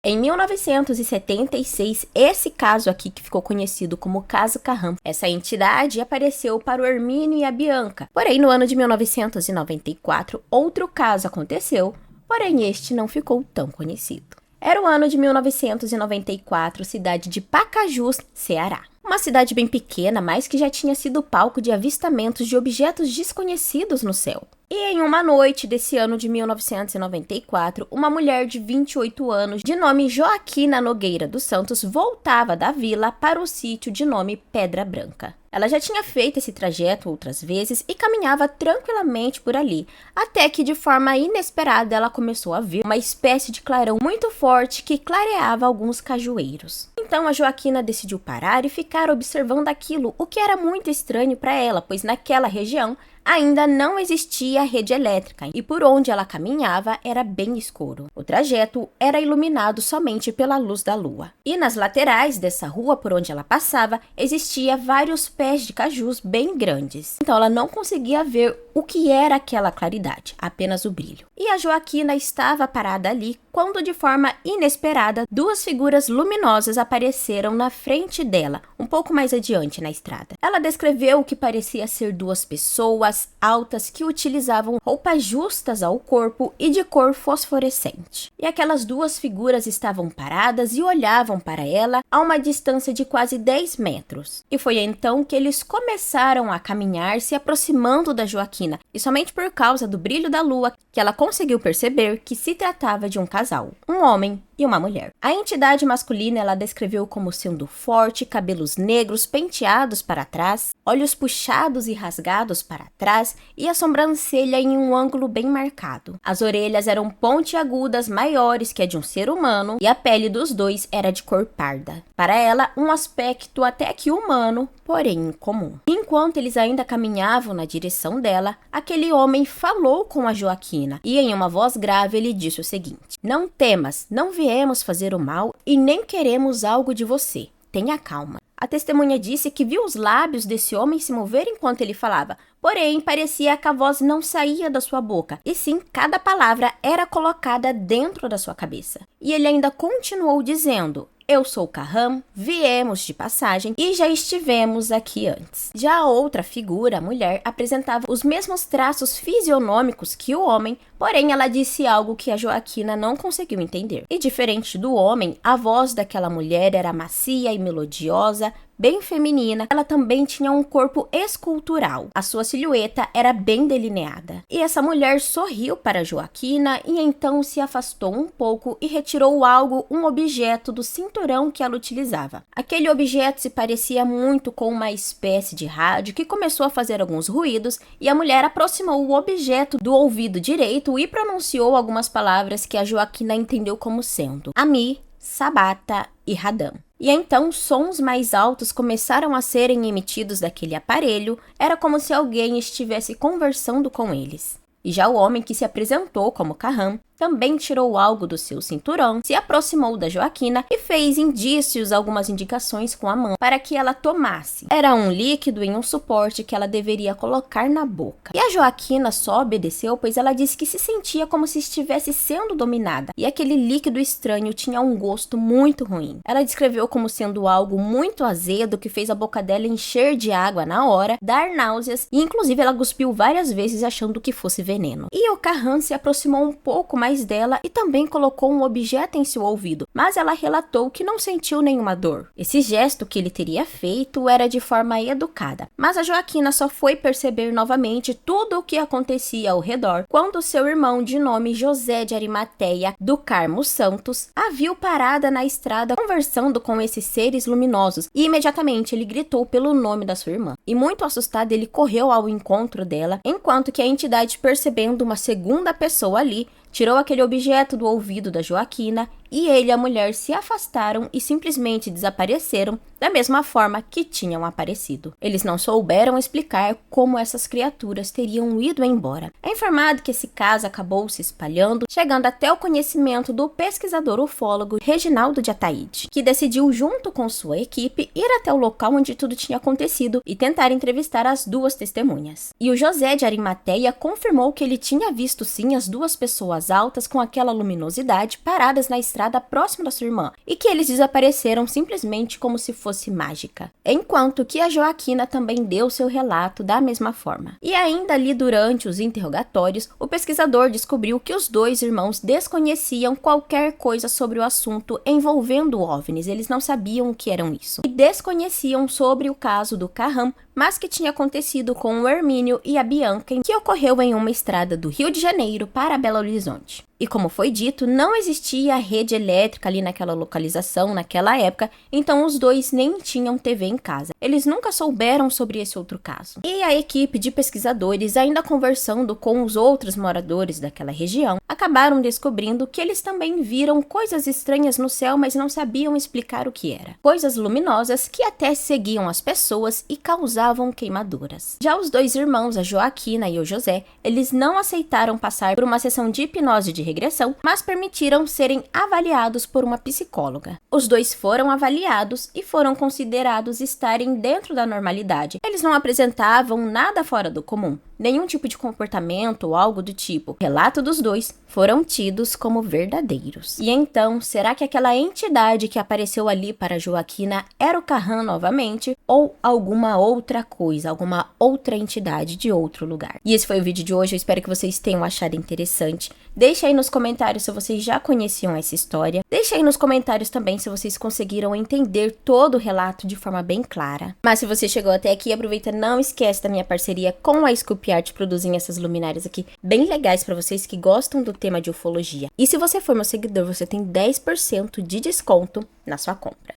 Em 1976, esse caso aqui que ficou conhecido como Caso Carran, essa entidade apareceu para o Hermínio e a Bianca. Porém, no ano de 1994, outro caso aconteceu, porém este não ficou tão conhecido. Era o ano de 1994, cidade de Pacajus, Ceará. Uma cidade bem pequena, mas que já tinha sido palco de avistamentos de objetos desconhecidos no céu. E em uma noite desse ano de 1994, uma mulher de 28 anos, de nome Joaquina Nogueira dos Santos, voltava da vila para o sítio de nome Pedra Branca. Ela já tinha feito esse trajeto outras vezes e caminhava tranquilamente por ali, até que de forma inesperada ela começou a ver uma espécie de clarão muito forte que clareava alguns cajueiros. Então a Joaquina decidiu parar e ficar observando aquilo, o que era muito estranho para ela, pois naquela região ainda não existia rede elétrica e por onde ela caminhava era bem escuro. O trajeto era iluminado somente pela luz da lua. E nas laterais dessa rua por onde ela passava, existia vários pés de cajus bem grandes. Então ela não conseguia ver o que era aquela claridade, apenas o brilho. E a Joaquina estava parada ali quando de forma inesperada duas figuras luminosas apareceram na frente dela, um pouco mais adiante na estrada. Ela descreveu o que parecia ser duas pessoas altas que utilizavam roupas justas ao corpo e de cor fosforescente. E aquelas duas figuras estavam paradas e olhavam para ela a uma distância de quase 10 metros. E foi então que eles começaram a caminhar, se aproximando da Joaquina, e somente por causa do brilho da lua que ela conseguiu perceber que se tratava de um casal, um homem e uma mulher. A entidade masculina ela descreveu como sendo forte, cabelos negros penteados para trás, olhos puxados e rasgados para trás e a sobrancelha em um ângulo bem marcado. As orelhas eram pontiagudas maiores que a de um ser humano e a pele dos dois era de cor parda. Para ela, um aspecto até que humano, porém incomum. Enquanto eles ainda caminhavam na direção dela, aquele homem falou com a Joaquina e em uma voz grave ele disse o seguinte: "Não temas, não viemos fazer o mal e nem queremos algo de você. Tenha calma." A testemunha disse que viu os lábios desse homem se mover enquanto ele falava, porém parecia que a voz não saía da sua boca, e sim cada palavra era colocada dentro da sua cabeça. E ele ainda continuou dizendo: "Eu sou Carran, viemos de passagem e já estivemos aqui antes." Já a outra figura, a mulher, apresentava os mesmos traços fisionômicos que o homem, porém ela disse algo que a Joaquina não conseguiu entender. E diferente do homem, a voz daquela mulher era macia e melodiosa, bem feminina. Ela também tinha um corpo escultural. A sua silhueta era bem delineada. E essa mulher sorriu para Joaquina e então se afastou um pouco e retirou algo, um objeto do cinturão que ela utilizava. Aquele objeto se parecia muito com uma espécie de rádio que começou a fazer alguns ruídos e a mulher aproximou o objeto do ouvido direito e pronunciou algumas palavras que a Joaquina entendeu como sendo Ami, Sabata e Radam. E então sons mais altos começaram a serem emitidos daquele aparelho, era como se alguém estivesse conversando com eles. E já o homem que se apresentou como Carran também tirou algo do seu cinturão, se aproximou da Joaquina e fez indícios, algumas indicações com a mão para que ela tomasse. Era um líquido em um suporte que ela deveria colocar na boca. E a Joaquina só obedeceu, pois ela disse que se sentia como se estivesse sendo dominada, e aquele líquido estranho tinha um gosto muito ruim. Ela descreveu como sendo algo muito azedo que fez a boca dela encher de água na hora, dar náuseas e inclusive ela cuspiu várias vezes achando que fosse veneno. E o Carran se aproximou um pouco mais dela e também colocou um objeto em seu ouvido, mas ela relatou que não sentiu nenhuma dor. Esse gesto que ele teria feito era de forma educada, mas a Joaquina só foi perceber novamente tudo o que acontecia ao redor quando seu irmão de nome José de Arimateia do Carmo Santos a viu parada na estrada conversando com esses seres luminosos e imediatamente ele gritou pelo nome da sua irmã. E muito assustado ele correu ao encontro dela, enquanto que a entidade, percebendo uma segunda pessoa ali, tirou aquele objeto do ouvido da Joaquina e ele e a mulher se afastaram e simplesmente desapareceram da mesma forma que tinham aparecido. Eles não souberam explicar como essas criaturas teriam ido embora. É informado que esse caso acabou se espalhando, chegando até o conhecimento do pesquisador ufólogo Reginaldo de Ataíde, que decidiu, junto com sua equipe, ir até o local onde tudo tinha acontecido e tentar entrevistar as duas testemunhas. E o José de Arimateia confirmou que ele tinha visto sim as duas pessoas altas com aquela luminosidade paradas na estrada estrada próxima da sua irmã e que eles desapareceram simplesmente como se fosse mágica. Enquanto que a Joaquina também deu seu relato da mesma forma. E ainda ali durante os interrogatórios, o pesquisador descobriu que os dois irmãos desconheciam qualquer coisa sobre o assunto envolvendo OVNIs, eles não sabiam o que eram isso. E desconheciam sobre o caso do Carram, mas que tinha acontecido com o Hermínio e a Bianca, que ocorreu em uma estrada do Rio de Janeiro para Belo Horizonte. E como foi dito, não existia rede elétrica ali naquela localização, naquela época, então os dois nem tinham TV em casa. Eles nunca souberam sobre esse outro caso. E a equipe de pesquisadores, ainda conversando com os outros moradores daquela região, acabaram descobrindo que eles também viram coisas estranhas no céu, mas não sabiam explicar o que era. Coisas luminosas que até seguiam as pessoas e causavam queimaduras. Já os dois irmãos, a Joaquina e o José, eles não aceitaram passar por uma sessão de hipnose de regressão, mas permitiram serem avaliados por uma psicóloga. Os dois foram avaliados e foram considerados estarem dentro da normalidade. Eles não apresentavam nada fora do comum, nenhum tipo de comportamento ou algo do tipo. O relato dos dois foram tidos como verdadeiros. E então, será que aquela entidade que apareceu ali para Joaquina era o Carram novamente ou alguma outra coisa, alguma outra entidade de outro lugar? E esse foi o vídeo de hoje, eu espero que vocês tenham achado interessante. Deixa aí nos comentários se vocês já conheciam essa história. Deixa aí nos comentários também se vocês conseguiram entender todo o relato de forma bem clara. Mas se você chegou até aqui, aproveita, não esquece da minha parceria com a Scoop Art, produzindo essas luminárias aqui bem legais para vocês que gostam do tema de ufologia. E se você for meu seguidor, você tem 10% de desconto na sua compra.